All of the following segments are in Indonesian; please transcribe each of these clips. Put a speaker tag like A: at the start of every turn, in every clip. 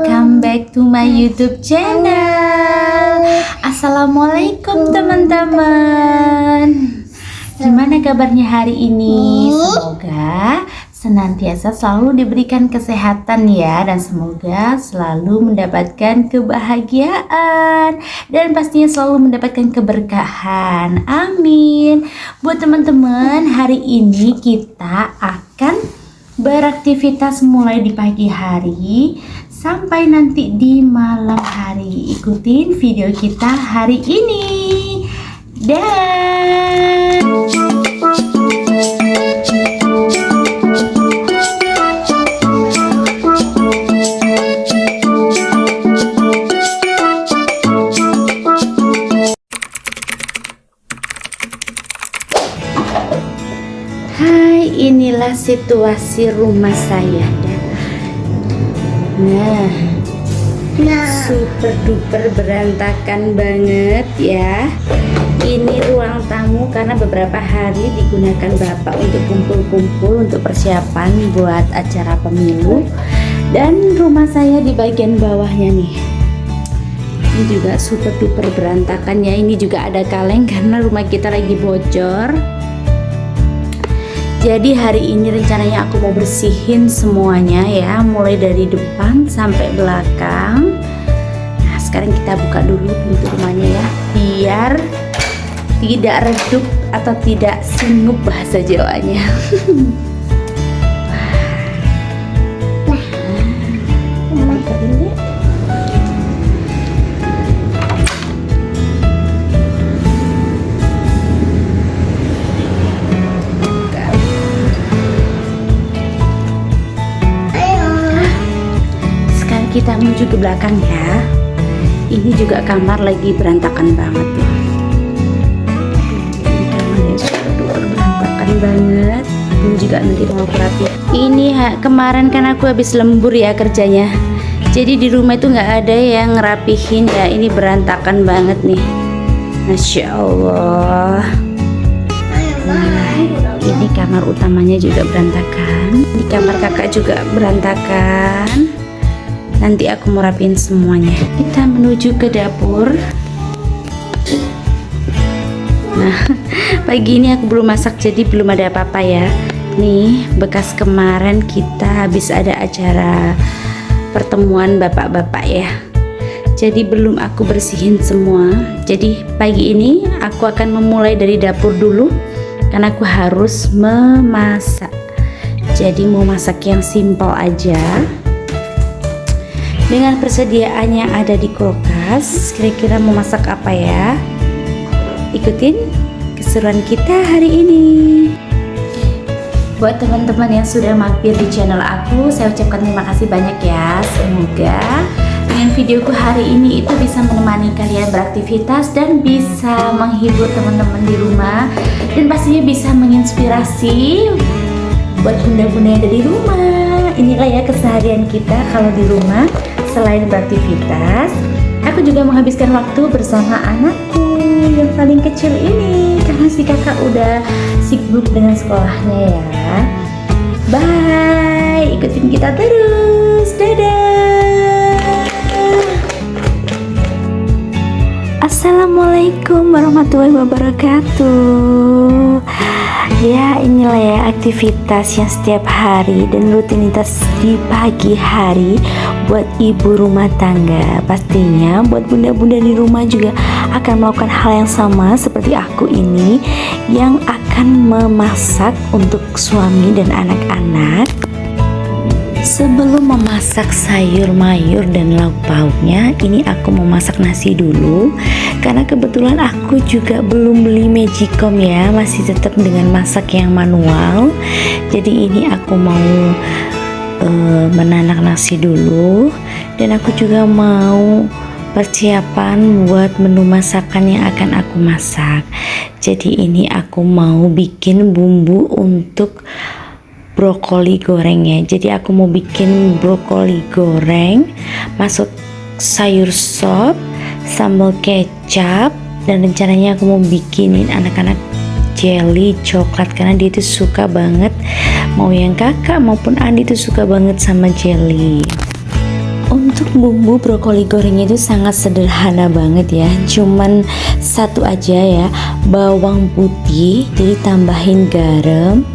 A: welcome back to my YouTube channel. Assalamualaikum teman-teman. Gimana kabarnya hari ini? Semoga senantiasa selalu diberikan kesehatan ya, dan semoga selalu mendapatkan kebahagiaan dan pastinya selalu mendapatkan keberkahan. Amin. Buat teman-teman, hari ini kita akan beraktivitas mulai di pagi hari sampai nanti di malam hari. Ikutin video kita hari ini. Dan hai, inilah situasi rumah saya. Nah, super duper berantakan banget ya. Ini ruang tamu karena beberapa hari digunakan bapak untuk kumpul-kumpul untuk persiapan buat acara pemilu. Dan rumah saya di bagian bawahnya nih, ini juga super duper berantakan ya. Ini juga ada kaleng karena rumah kita lagi bocor. Jadi hari ini rencananya aku mau bersihin semuanya ya, mulai dari depan sampai belakang. Nah, sekarang kita buka dulu pintu rumahnya ya, biar tidak redup atau tidak singup bahasa Jawanya. Kita menuju ke belakang ya. Ini juga kamar lagi berantakan banget tuh. Ini kamarnya sudah berantakan banget. Ini juga nanti mau rapi. Ini kemarin kan aku habis lembur ya kerjanya. Jadi di rumah itu nggak ada yang ngerapihin ya. Ini berantakan banget nih. Masya Allah. Nah, ini kamar utamanya juga berantakan. Di kamar kakak juga berantakan. Nanti aku mau rapiin semuanya. Kita menuju ke dapur. Nah, pagi ini aku belum masak, jadi belum ada apa-apa ya. Nih, bekas kemarin kita habis ada acara pertemuan bapak-bapak ya. Jadi belum aku bersihin semua. Jadi pagi ini aku akan memulai dari dapur dulu, karena aku harus memasak. Jadi mau masak yang simpel aja. Dengan persediaan yang ada di kulkas, kira-kira mau masak apa ya? Ikutin keseruan kita hari ini. Buat teman-teman yang sudah mampir di channel aku, saya ucapkan terima kasih banyak ya. Semoga dengan videoku hari ini itu bisa menemani kalian beraktivitas dan bisa menghibur teman-teman di rumah, dan pastinya bisa menginspirasi buat bunda-bunda yang ada di rumah. Inilah ya keseharian kita kalau di rumah. Selain beraktivitas, aku juga menghabiskan waktu bersama anakku yang paling kecil ini, karena si kakak udah sibuk dengan sekolahnya ya. Bye, ikutin kita terus. Dadah. Assalamualaikum warahmatullahi wabarakatuh. Ya, inilah ya aktivitas yang setiap hari dan rutinitas di pagi hari buat ibu rumah tangga. Pastinya buat bunda-bunda di rumah juga akan melakukan hal yang sama seperti aku ini, yang akan memasak untuk suami dan anak-anak. Sebelum memasak sayur mayur dan lauk pauknya, ini aku mau masak nasi dulu. Karena kebetulan aku juga belum beli magicom ya, masih tetap dengan masak yang manual. Jadi ini aku mau menanak nasi dulu, dan aku juga mau persiapan buat menu masakan yang akan aku masak. Jadi ini aku mau bikin bumbu untuk brokoli goreng ya. Jadi aku mau bikin brokoli goreng, masuk sayur sop, sambal kecap, dan rencananya aku mau bikinin anak-anak jelly coklat karena dia itu suka banget, mau yang kakak maupun Andi itu suka banget sama jelly. Untuk bumbu brokoli gorengnya itu sangat sederhana banget ya, cuman satu aja ya, bawang putih, jadi tambahin garam,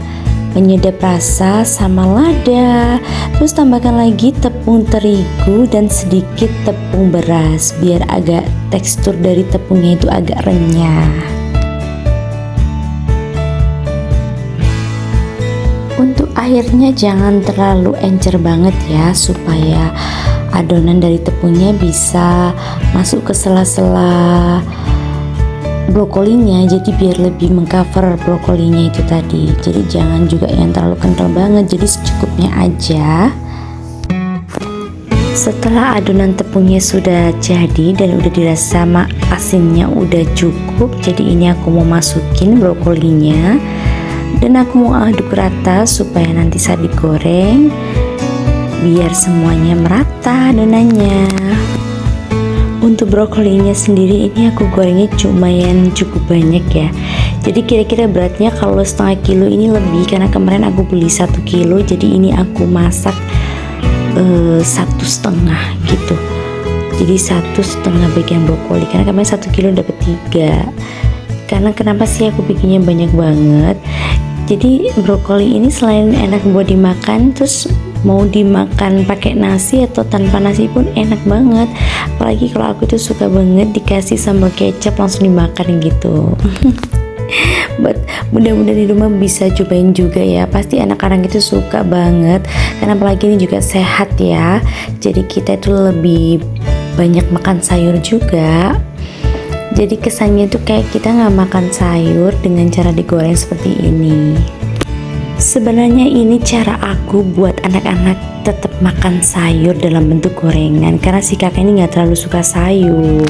A: penyedap rasa sama lada, terus tambahkan lagi tepung terigu dan sedikit tepung beras biar agak tekstur dari tepungnya itu agak renyah. Untuk airnya jangan terlalu encer banget ya, supaya adonan dari tepungnya bisa masuk ke sela-sela brokolinya, jadi biar lebih mengcover brokolinya itu tadi. Jadi jangan juga yang terlalu kental banget, jadi secukupnya aja. Setelah adonan tepungnya sudah jadi dan udah dirasa asinnya udah cukup, jadi ini aku mau masukin brokolinya dan aku mau aduk rata supaya nanti saat digoreng biar semuanya merata adonannya. Untuk brokolinya sendiri ini aku gorengnya lumayan cukup banyak ya, jadi kira-kira beratnya kalau setengah kilo ini lebih, karena kemarin aku beli 1 kilo, jadi ini aku masak 1,5 gitu, jadi 1,5 bagian brokoli, karena kemarin 1 kilo dapat 3. Karena kenapa sih aku bikinnya banyak banget, jadi brokoli ini selain enak buat dimakan, terus mau dimakan pakai nasi atau tanpa nasi pun enak banget. Apalagi kalau aku tuh suka banget dikasih sambal kecap langsung dimakan gitu. But mudah-mudahan di rumah bisa cobain juga ya, pasti anak-anak itu suka banget, karena apalagi ini juga sehat ya, jadi kita itu lebih banyak makan sayur juga. Jadi kesannya tuh kayak kita nggak makan sayur dengan cara digoreng seperti ini. Sebenarnya ini cara aku buat anak-anak tetap makan sayur dalam bentuk gorengan, karena si kakak ini nggak terlalu suka sayur.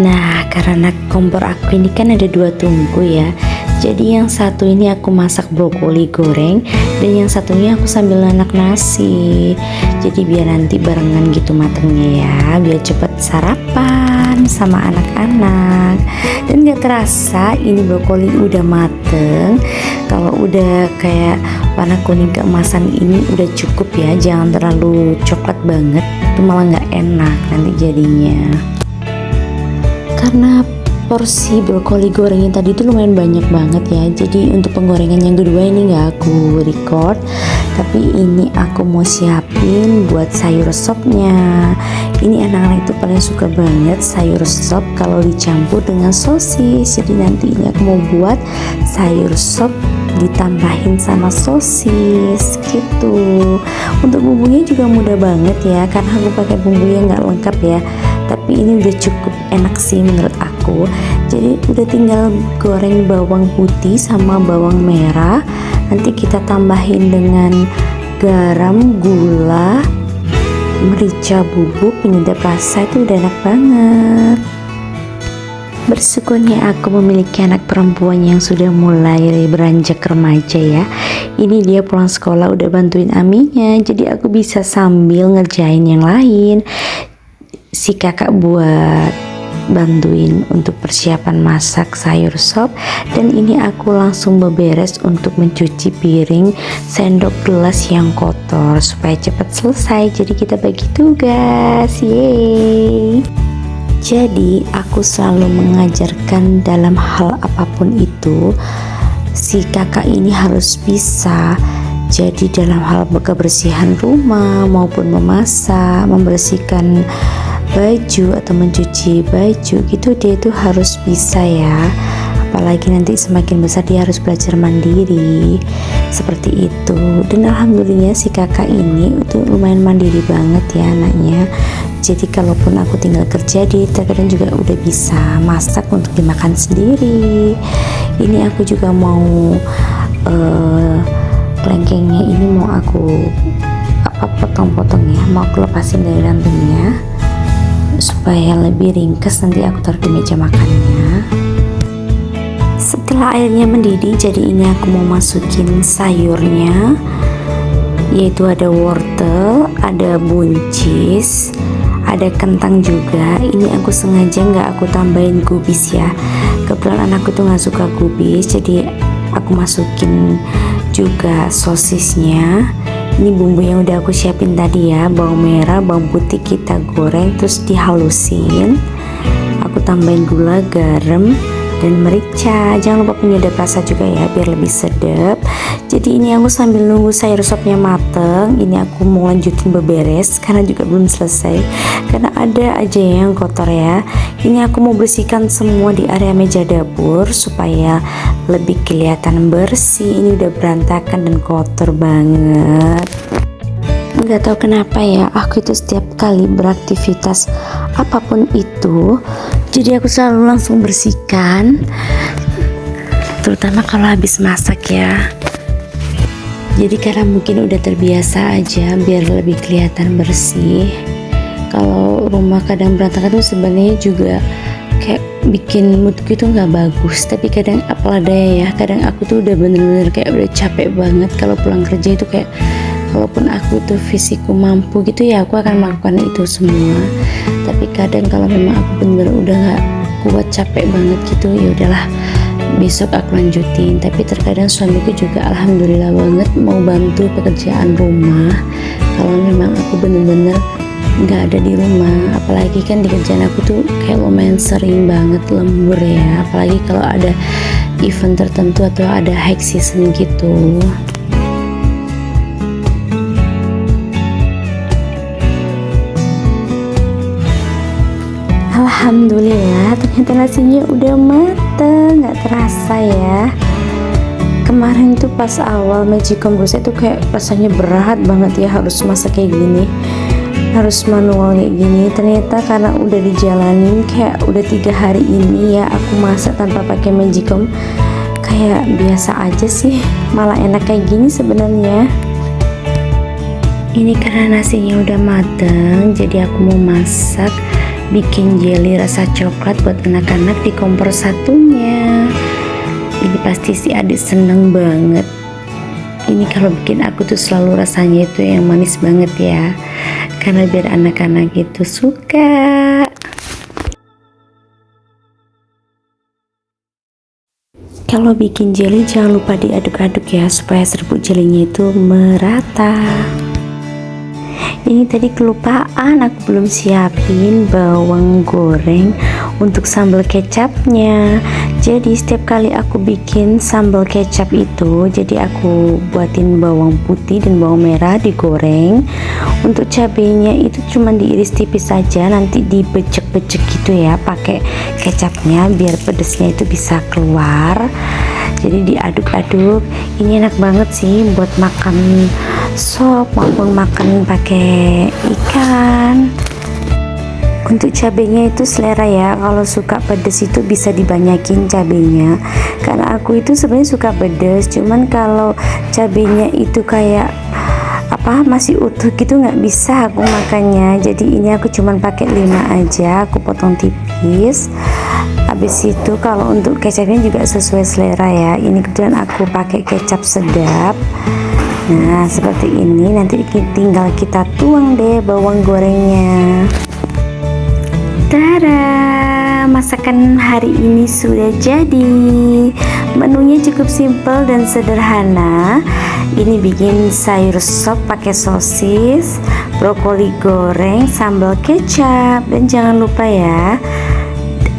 A: Nah, karena kompor aku ini kan ada 2 tungku ya, jadi yang satu ini aku masak brokoli goreng dan yang satunya aku sambil nanak nasi, jadi biar nanti barengan gitu matengnya ya, biar cepet sarapan sama anak-anak. Dan gak terasa ini brokoli udah mateng. Kalau udah kayak warna kuning keemasan ini udah cukup ya, jangan terlalu coklat banget, itu malah gak enak nanti jadinya. Karena porsi brokoli gorengnya tadi itu lumayan banyak banget ya, jadi untuk penggorengan yang kedua ini gak aku record, tapi ini aku mau siapin buat sayur sopnya. Ini anak-anak itu paling suka banget sayur sop kalau dicampur dengan sosis, jadi nanti ini aku mau buat sayur sop ditambahin sama sosis gitu. Untuk bumbunya juga mudah banget ya, karena aku pakai bumbu yang nggak lengkap ya, tapi ini udah cukup enak sih menurut aku. Jadi udah tinggal goreng bawang putih sama bawang merah, nanti kita tambahin dengan garam, gula, merica bubuk, penyedap rasa, itu udah enak banget. Bersyukurnya aku memiliki anak perempuan yang sudah mulai beranjak remaja ya. Ini dia pulang sekolah udah bantuin Aminya, jadi aku bisa sambil ngerjain yang lain. Si kakak buat bantuin untuk persiapan masak sayur sop, dan ini aku langsung beberes untuk mencuci piring, sendok, gelas yang kotor supaya cepat selesai. Jadi kita bagi tugas, yeay. Jadi aku selalu mengajarkan dalam hal apapun itu, si kakak ini harus bisa. Jadi dalam hal kebersihan rumah maupun memasak, membersihkan baju atau mencuci baju gitu, dia itu harus bisa ya. Apalagi nanti semakin besar dia harus belajar mandiri seperti itu. Dan alhamdulillah si kakak ini itu lumayan mandiri banget ya anaknya. Jadi kalaupun aku tinggal kerja, dia terkadang juga udah bisa masak untuk dimakan sendiri. Ini aku juga mau kelengkengnya ini mau aku potong-potong ya, mau aku lepasin dari rantainya supaya lebih ringkas, nanti aku taruh di meja makannya. Setelah airnya mendidih, jadi ini aku mau masukin sayurnya, yaitu ada wortel, ada buncis, ada kentang juga. Ini aku sengaja nggak aku tambahin kubis ya, kebetulan anakku tuh nggak suka kubis, jadi aku masukin juga sosisnya. Ini bumbu yang udah aku siapin tadi ya, bawang merah, bawang putih kita goreng terus dihalusin. Aku tambahin gula, garam, dan merica. Jangan lupa penyedap rasa juga ya biar lebih sedap. Jadi ini aku sambil nunggu sayur sopnya mateng, ini aku mau lanjutin beberes karena juga belum selesai karena ada aja yang kotor ya. Ini aku mau bersihkan semua di area meja dapur supaya lebih kelihatan bersih. Ini udah berantakan dan kotor banget. Nggak tahu kenapa ya, aku itu setiap kali beraktivitas apapun itu, jadi aku selalu langsung bersihkan, terutama kalau habis masak ya. Jadi karena mungkin udah terbiasa aja biar lebih kelihatan bersih. Kalau rumah kadang berantakan tuh sebenarnya juga kayak bikin moodku itu nggak bagus. Tapi kadang apalah daya ya, kadang aku tuh udah bener-bener kayak udah capek banget kalau pulang kerja itu kayak, walaupun aku tuh fisikku mampu gitu ya, aku akan melakukan itu semua. Tapi kadang kalau memang aku bener-bener udah nggak kuat, capek banget gitu, ya udahlah besok aku lanjutin. Tapi terkadang suamiku juga alhamdulillah banget mau bantu pekerjaan rumah kalau memang aku bener-bener nggak ada di rumah. Apalagi kan di kerjaan aku tuh kayak lumayan sering banget lembur ya, apalagi kalau ada event tertentu atau ada high season gitu. Alhamdulillah ternyata nasinya udah mateng, nggak terasa ya. Kemarin tuh pas awal magicom saya tuh kayak rasanya berat banget ya, harus masak kayak gini, harus manual kayak gini. Ternyata karena udah dijalanin kayak udah 3 hari ini ya aku masak tanpa pakai magicom, kayak biasa aja sih, malah enak kayak gini sebenarnya. Ini karena nasinya udah mateng, jadi aku mau masak bikin jelly rasa coklat buat anak-anak di kompor satunya. Ini pasti si adik seneng banget. Ini kalau bikin aku tuh selalu rasanya itu yang manis banget ya, karena biar anak-anak itu suka. Kalau bikin jelly jangan lupa diaduk-aduk ya supaya serbuk jelinya itu merata. Ini tadi kelupaan, aku belum siapin bawang goreng untuk sambal kecapnya. Jadi setiap kali aku bikin sambal kecap itu, jadi aku buatin bawang putih dan bawang merah digoreng. Untuk cabenya itu cuma diiris tipis saja, nanti dibecek-becek gitu ya pakai kecapnya biar pedesnya itu bisa keluar. Jadi diaduk-aduk. Ini enak banget sih buat makan sop maupun makan pakai ikan. Untuk cabenya itu selera ya, kalau suka pedes itu bisa dibanyakin cabenya, karena aku itu sebenarnya suka pedes, cuman kalau cabenya itu kayak masih utuh gitu nggak bisa aku makannya. Jadi ini aku cuman pakai 5 aja, aku potong tipis. Habis itu kalau untuk kecapnya juga sesuai selera ya, ini kebetulan aku pakai kecap sedap. Nah seperti ini, nanti tinggal kita tuang deh bawang gorengnya. Tada, masakan hari ini sudah jadi. Menunya cukup simpel dan sederhana. Ini bikin sayur sop pakai sosis, brokoli goreng, sambal kecap, dan jangan lupa ya,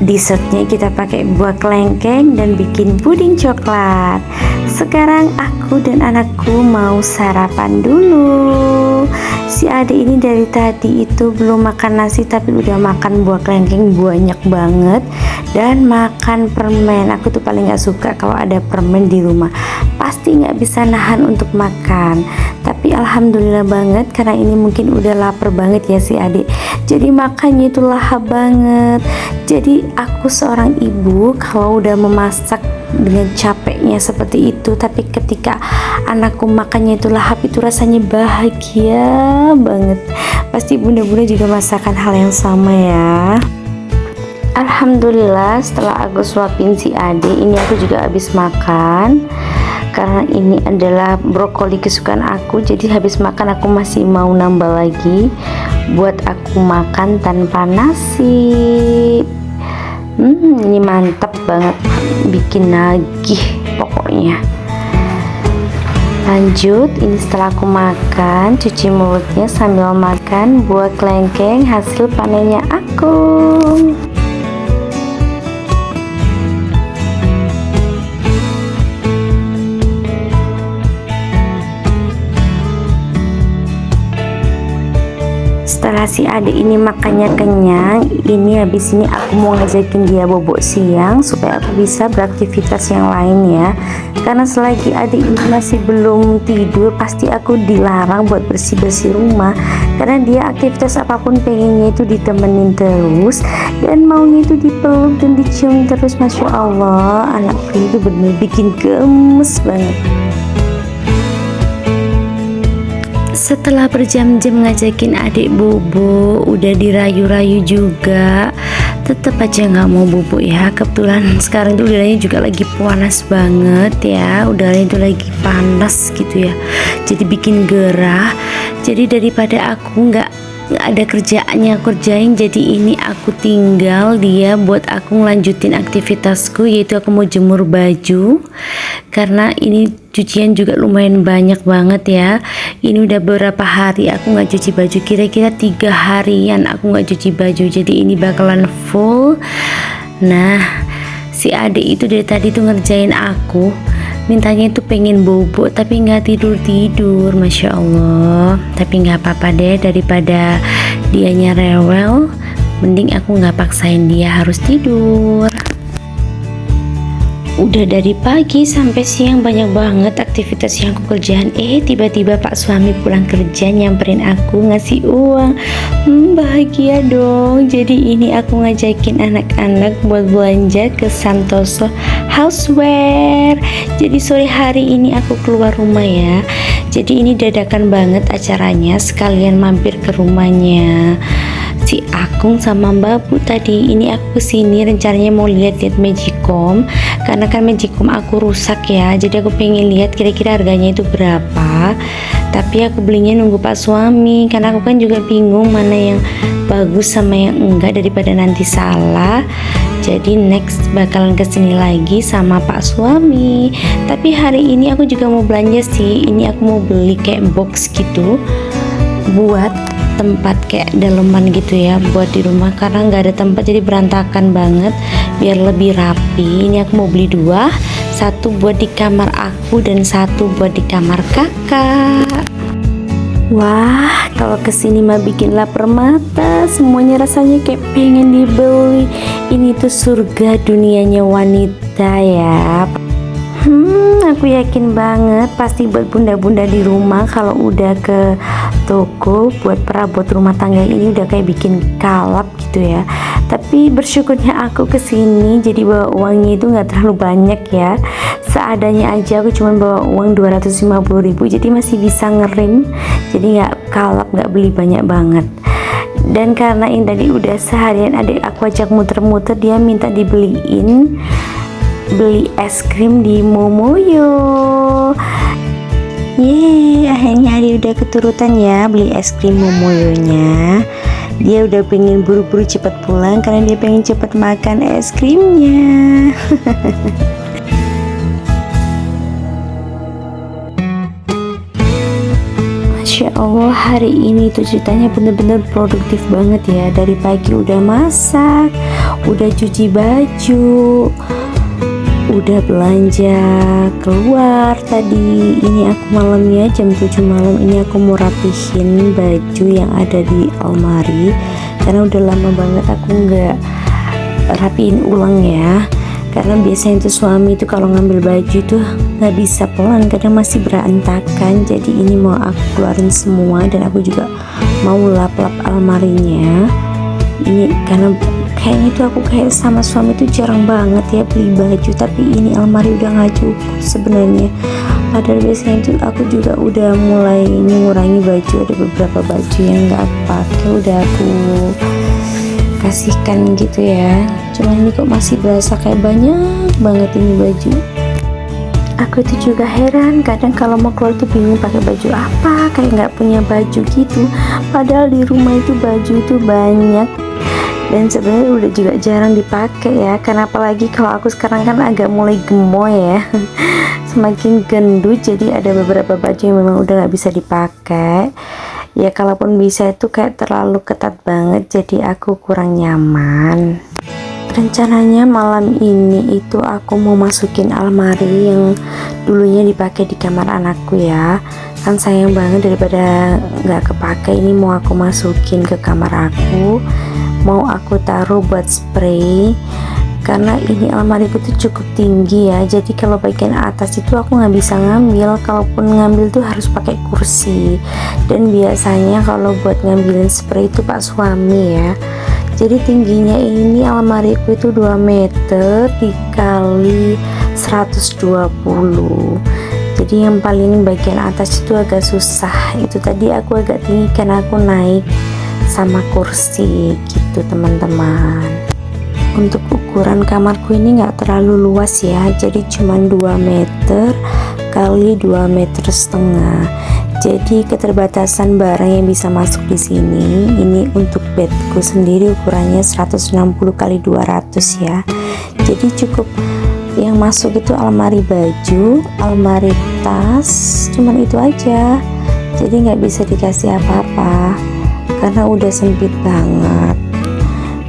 A: dessertnya kita pakai buah kelengkeng dan bikin puding coklat. Sekarang aku dan anakku mau sarapan dulu. Si adik ini dari tadi itu belum makan nasi tapi udah makan buah kelengkeng banyak banget dan makan permen. Aku tuh paling gak suka kalau ada permen di rumah, pasti gak bisa nahan untuk makan. Tapi alhamdulillah banget karena ini mungkin udah lapar banget ya si adik, jadi makannya itu lahap banget. Jadi aku seorang ibu kalau udah memasak dengan capeknya seperti itu, tapi ketika anakku makannya itu lahap, itu rasanya bahagia banget. Pasti bunda-bunda juga merasakan hal yang sama ya. Alhamdulillah setelah aku suapin si adik, ini aku juga habis makan. Karena ini adalah brokoli kesukaan aku, jadi habis makan aku masih mau nambah lagi buat aku makan tanpa nasi. Ini mantap banget, bikin nagih pokoknya. Lanjut, ini setelah aku makan, cuci mulutnya sambil makan buah kelengkeng hasil panennya aku. Setelah si adik ini makannya kenyang, ini habis ini aku mau ngajakin dia bobok siang supaya aku bisa beraktivitas yang lain ya. Karena selagi adik ini masih belum tidur, pasti aku dilarang buat bersih-bersih rumah. Karena dia aktivitas apapun pengennya itu ditemenin terus dan maunya itu dipeluk dan dicium terus. Masya Allah, anakku itu bener bikin gemes banget. Setelah berjam-jam ngajakin adik bobo, udah dirayu-rayu juga, tetap aja nggak mau bobo ya. Kebetulan sekarang itu udaranya juga lagi panas banget ya, udaranya itu lagi panas gitu ya, jadi bikin gerah. Jadi daripada aku nggak ada kerjaan yang aku kerjain, jadi ini aku tinggal dia buat aku ngelanjutin aktivitasku, yaitu aku mau jemur baju karena ini cucian juga lumayan banyak banget ya. Ini udah beberapa hari aku nggak cuci baju, kira-kira 3 harian aku nggak cuci baju, jadi ini bakalan full. Nah, si adik itu dari tadi tuh ngerjain aku, mintanya itu pengen bobo tapi nggak tidur-tidur, Masya Allah. Tapi nggak apa-apa deh, daripada dianya rewel, mending aku nggak paksain dia harus tidur. Udah dari pagi sampai siang banyak banget aktivitas yang aku kerjain. Tiba-tiba Pak suami pulang kerja nyamperin aku ngasih uang. Bahagia dong. Jadi ini aku ngajakin anak-anak buat belanja ke Santoso Houseware. Jadi sore hari ini aku keluar rumah ya. Jadi ini dadakan banget acaranya, sekalian mampir ke rumahnya si Akung sama Mbak Bu tadi. Ini aku kesini rencananya mau lihat-lihat Magicom, karena kan Magicom aku rusak ya, jadi aku pengen lihat kira-kira harganya itu berapa. Tapi aku belinya nunggu Pak suami, karena aku kan juga bingung mana yang bagus sama yang enggak, daripada nanti salah. Jadi next bakalan kesini lagi sama Pak suami. Tapi hari ini aku juga mau belanja sih. Ini aku mau beli kayak box gitu buat tempat kayak daleman gitu ya, buat di rumah, karena nggak ada tempat jadi berantakan banget, biar lebih rapi. Ini aku mau beli 2, satu buat di kamar aku dan satu buat di kamar kakak. Wah, kalau kesini mah bikin lapar mata, semuanya rasanya kayak pengen dibeli. Ini tuh surga dunianya wanita ya. Aku yakin banget pasti buat bunda-bunda di rumah kalau udah ke toko buat perabot rumah tangga ini udah kayak bikin kalap gitu ya. Tapi bersyukurnya aku kesini jadi bawa uangnya itu nggak terlalu banyak ya, seadanya aja. Aku cuma bawa uang 250.000, jadi masih bisa ngerem, jadi nggak kalap, nggak beli banyak banget. Dan karena ini tadi udah seharian adik aku ajak muter-muter, dia minta dibeliin beli es krim di Momoyo. Yeay, akhirnya Adi udah keturutan ya beli es krim Momoyonya. Dia udah pengen buru-buru cepat pulang karena dia pengen cepat makan es krimnya. Masya Allah, hari ini tuh ceritanya bener-bener produktif banget ya. Dari pagi udah masak, udah cuci baju, udah belanja keluar tadi. Ini aku malamnya jam 7 malam ini aku mau rapihin baju yang ada di almari, karena udah lama banget aku nggak rapiin ulang ya. Karena biasanya itu suami itu kalau ngambil baju tuh nggak bisa pelan, kadang masih berantakan. Jadi ini mau aku keluarin semua, dan aku juga mau lap-lap almarinya. Ini karena kayaknya tuh aku kayak sama suami tuh jarang banget ya beli baju, tapi ini almari udah nggak cukup sebenarnya. Padahal biasanya tuh aku juga udah mulai mengurangi baju, ada beberapa baju yang nggak aku pakai udah aku kasihkan gitu ya. Cuman ini kok masih berasa kayak banyak banget ini baju. Aku itu juga heran, kadang kalau mau keluar tuh bingung pakai baju apa, kayak nggak punya baju gitu. Padahal di rumah itu baju itu banyak dan sebenarnya udah juga jarang dipakai ya, karena apalagi kalau aku sekarang kan agak mulai gemoy ya semakin gendut, jadi ada beberapa baju yang memang udah nggak bisa dipakai ya, kalaupun bisa itu kayak terlalu ketat banget, jadi aku kurang nyaman. Rencananya malam ini itu aku mau masukin almari yang dulunya dipakai di kamar anakku ya, kan sayang banget daripada nggak kepake, ini mau aku masukin ke kamar aku, mau aku taruh buat spray, karena ini almari itu cukup tinggi ya, jadi kalau bagian atas itu aku nggak bisa ngambil, kalaupun ngambil tuh harus pakai kursi, dan biasanya kalau buat ngambilin spray itu pak suami ya. Jadi tingginya ini almariku itu 2 meter dikali 120, jadi yang paling bagian atas itu agak susah, itu tadi aku agak tinggi karena aku naik sama kursi gitu teman-teman. Untuk ukuran kamarku ini nggak terlalu luas ya, jadi cuma 2 meter kali 2,5 meter, jadi keterbatasan barang yang bisa masuk di sini. Ini untuk bedku sendiri ukurannya 160 kali 200 ya, jadi cukup yang masuk itu almari baju, almari tas, cuman itu aja, jadi nggak bisa dikasih apa-apa karena udah sempit banget.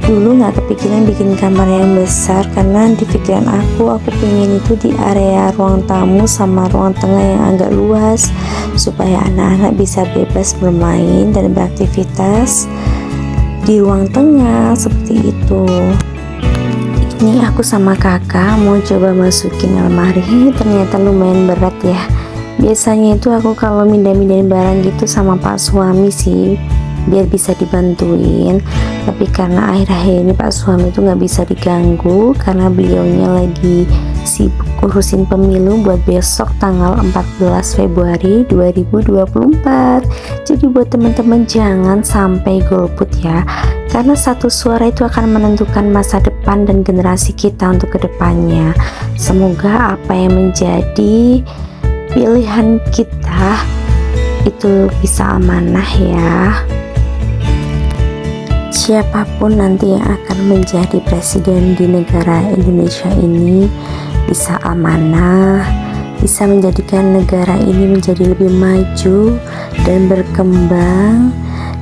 A: Dulu nggak kepikiran bikin kamar yang besar, karena di pikiran aku pengen itu di area ruang tamu sama ruang tengah yang agak luas, supaya anak-anak bisa bebas bermain dan beraktivitas di ruang tengah seperti itu. Ini aku sama kakak mau coba masukin almari, ternyata lumayan berat ya. Biasanya itu aku kalau mindah-mindahin barang gitu sama pak suami sih, biar bisa dibantuin, tapi karena akhir-akhir ini pak suami itu nggak bisa diganggu karena beliaunya lagi sibuk urusin pemilu buat besok tanggal 14 Februari 2024. Jadi buat teman-teman jangan sampai golput ya, karena satu suara itu akan menentukan masa depan dan generasi kita untuk kedepannya. Semoga apa yang menjadi pilihan kita itu bisa amanah ya. Siapapun nanti yang akan menjadi presiden di negara Indonesia ini bisa amanah, bisa menjadikan negara ini menjadi lebih maju dan berkembang,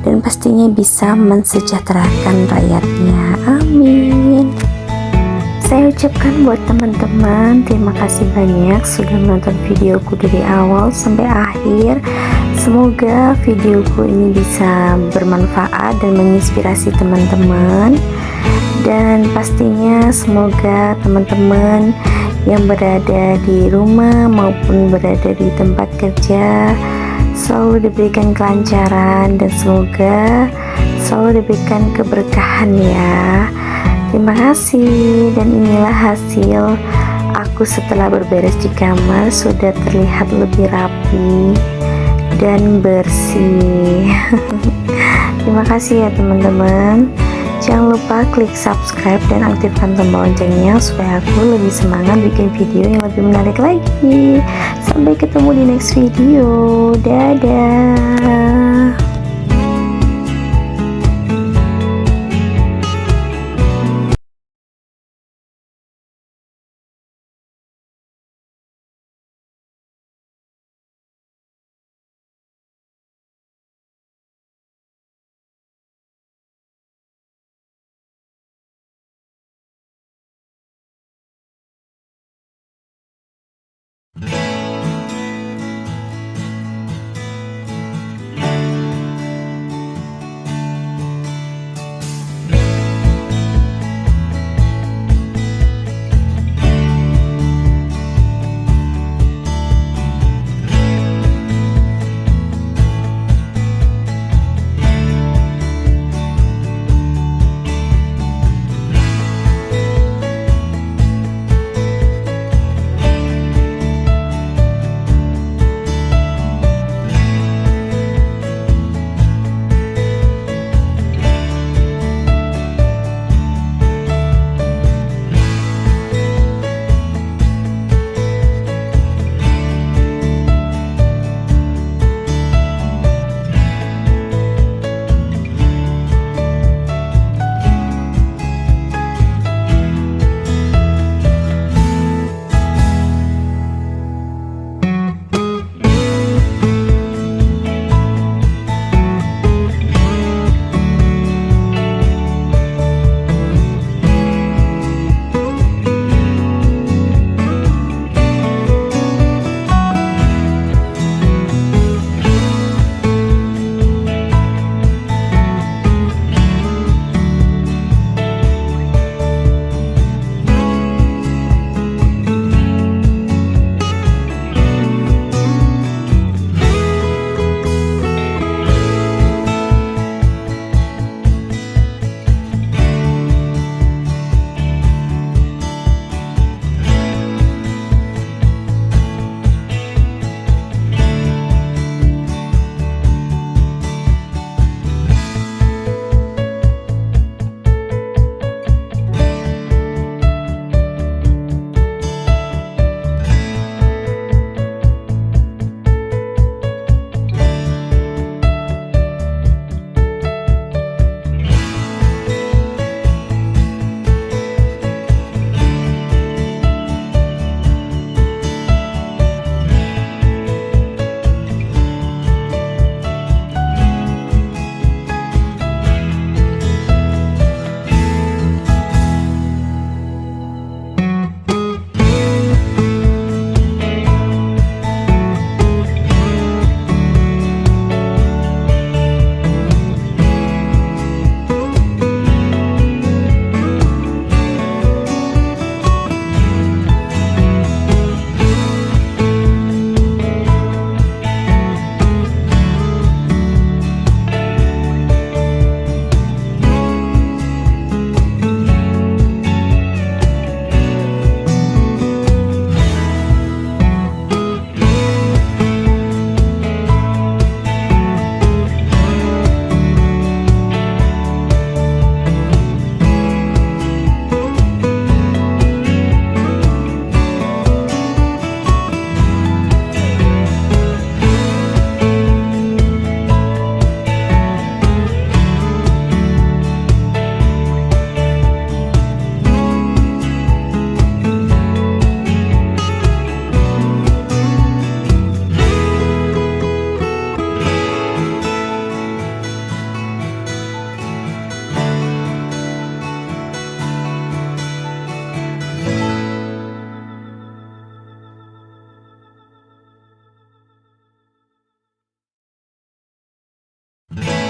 A: dan pastinya bisa mensejahterakan rakyatnya. Amin. Saya ucapkan buat teman-teman terima kasih banyak sudah menonton videoku dari awal sampai akhir. Semoga videoku ini bisa bermanfaat dan menginspirasi teman-teman, dan pastinya semoga teman-teman yang berada di rumah maupun berada di tempat kerja selalu diberikan kelancaran dan semoga selalu diberikan keberkahan ya. Terima kasih, dan inilah hasil aku setelah berberes di kamar, sudah terlihat lebih rapi dan bersih. Terima kasih ya teman-teman. Jangan lupa klik subscribe dan aktifkan tombol loncengnya supaya aku lebih semangat bikin video yang lebih menarik lagi. Sampai ketemu di next video. Dadah.
B: you.